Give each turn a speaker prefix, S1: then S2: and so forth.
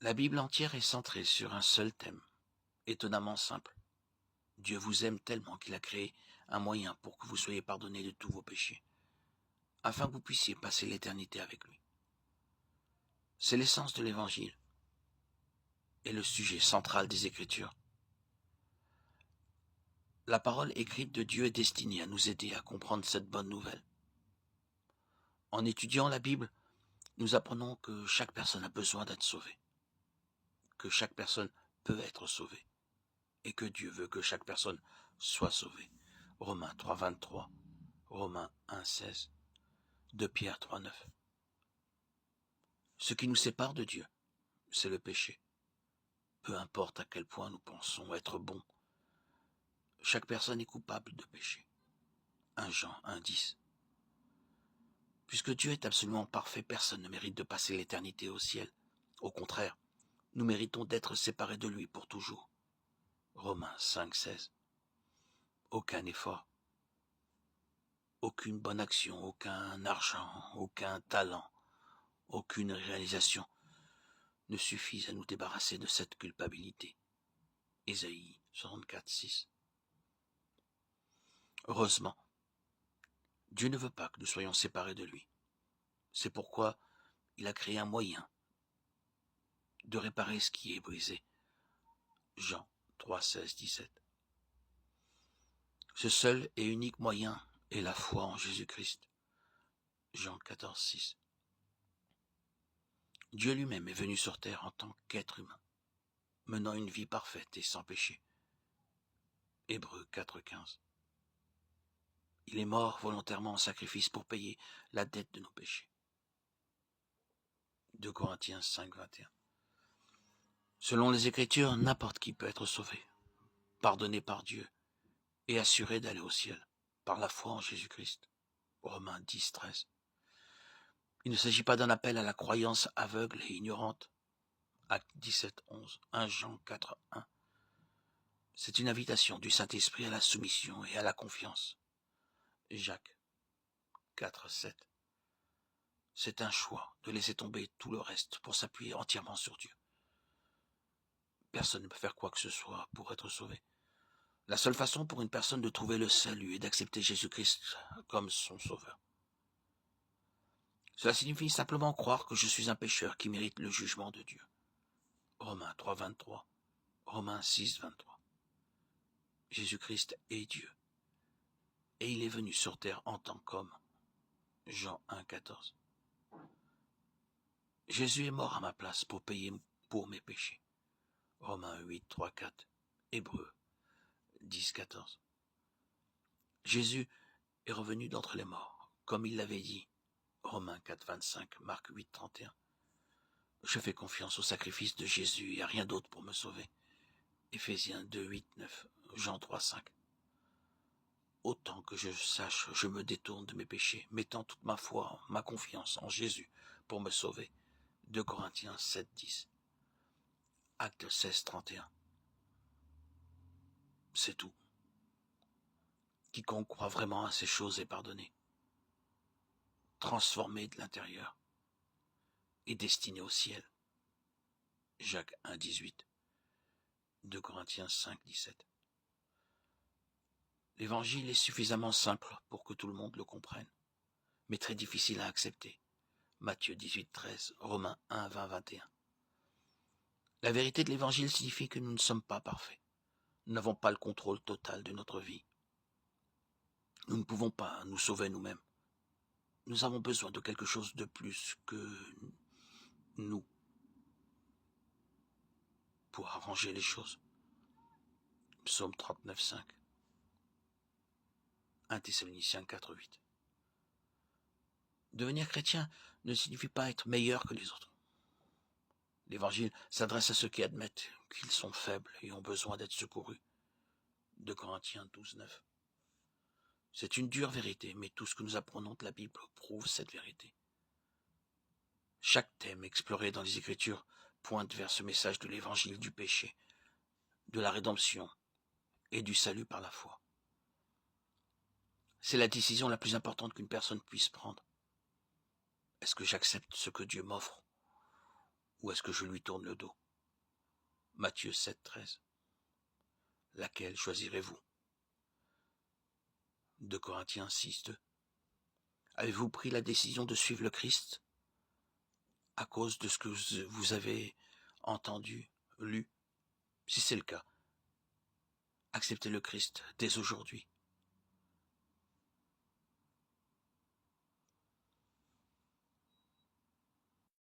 S1: La Bible entière est centrée sur un seul thème, étonnamment simple. Dieu vous aime tellement qu'il a créé un moyen pour que vous soyez pardonnés de tous vos péchés, afin que vous puissiez passer l'éternité avec lui. C'est l'essence de l'Évangile et le sujet central des Écritures. La parole écrite de Dieu est destinée à nous aider à comprendre cette bonne nouvelle. En étudiant la Bible, nous apprenons que chaque personne a besoin d'être sauvée, que chaque personne peut être sauvée, et que Dieu veut que chaque personne soit sauvée. Romains 3, 23, Romains 1, 16, 2 Pierre 3, 9. Ce qui nous sépare de Dieu, c'est le péché. Peu importe à quel point nous pensons être bons, chaque personne est coupable de péché. 1 Jean 1, 10. Puisque Dieu est absolument parfait, personne ne mérite de passer l'éternité au ciel. Au contraire, nous méritons d'être séparés de lui pour toujours. Romains 5, 16. Aucun effort, aucune bonne action, aucun argent, aucun talent, aucune réalisation ne suffisent à nous débarrasser de cette culpabilité. Ésaïe 64, 6. Heureusement, Dieu ne veut pas que nous soyons séparés de lui. C'est pourquoi il a créé un moyen de réparer ce qui est brisé. Jean 3, 16, 17. Ce seul et unique moyen est la foi en Jésus-Christ. Jean 14, 6. Dieu lui-même est venu sur terre en tant qu'être humain, menant une vie parfaite et sans péché. Hébreux 4, 15. Il est mort volontairement en sacrifice pour payer la dette de nos péchés. 2 Corinthiens 5, 21. Selon les Écritures, n'importe qui peut être sauvé, pardonné par Dieu et assuré d'aller au ciel par la foi en Jésus-Christ. Romains 10, 13. Il ne s'agit pas d'un appel à la croyance aveugle et ignorante. Acte 17, 11. 1 Jean 4, 1. C'est une invitation du Saint-Esprit à la soumission et à la confiance. Jacques 4, 7. C'est un choix de laisser tomber tout le reste pour s'appuyer entièrement sur Dieu. Personne ne peut faire quoi que ce soit pour être sauvé. La seule façon pour une personne de trouver le salut est d'accepter Jésus-Christ comme son sauveur. Cela signifie simplement croire que je suis un pécheur qui mérite le jugement de Dieu. Romains 3, 23. Romains 6, 23. Jésus-Christ est Dieu. Et il est venu sur terre en tant qu'homme. Jean 1, 14. Jésus est mort à ma place pour payer pour mes péchés. Romains 8, 3, 4. Hébreux 10, 14. Jésus est revenu d'entre les morts, comme il l'avait dit. Romains 4, 25, Marc 8, 31. Je fais confiance au sacrifice de Jésus et à rien d'autre pour me sauver. Éphésiens 2, 8, 9, Jean 3, 5. Autant que je sache, je me détourne de mes péchés, mettant toute ma foi, ma confiance en Jésus pour me sauver. 2 Corinthiens 7, 10. Acte 16, 31. C'est tout. Quiconque croit vraiment à ces choses est pardonné, transformé de l'intérieur et destiné au ciel. Jacques 1, 18. 2 Corinthiens 5, 17. L'évangile est suffisamment simple pour que tout le monde le comprenne, mais très difficile à accepter. Matthieu 18, 13, Romains 1, 20, 21. La vérité de l'évangile signifie que nous ne sommes pas parfaits. Nous n'avons pas le contrôle total de notre vie. Nous ne pouvons pas nous sauver nous-mêmes. Nous avons besoin de quelque chose de plus que nous pour arranger les choses. Psaume 39, 5. 1 Thessaloniciens 4, 8. Devenir chrétien ne signifie pas être meilleur que les autres. L'évangile s'adresse à ceux qui admettent qu'ils sont faibles et ont besoin d'être secourus. 2 Corinthiens 12, 9. C'est une dure vérité, mais tout ce que nous apprenons de la Bible prouve cette vérité. Chaque thème exploré dans les Écritures pointe vers ce message de l'évangile du péché, de la rédemption et du salut par la foi. C'est la décision la plus importante qu'une personne puisse prendre. Est-ce que j'accepte ce que Dieu m'offre ou est-ce que je lui tourne le dos? Matthieu 7, 13. Laquelle choisirez-vous? 2 Corinthiens 6, 2. Avez-vous pris la décision de suivre le Christ à cause de ce que vous avez entendu, lu? Si c'est le cas, acceptez le Christ dès aujourd'hui.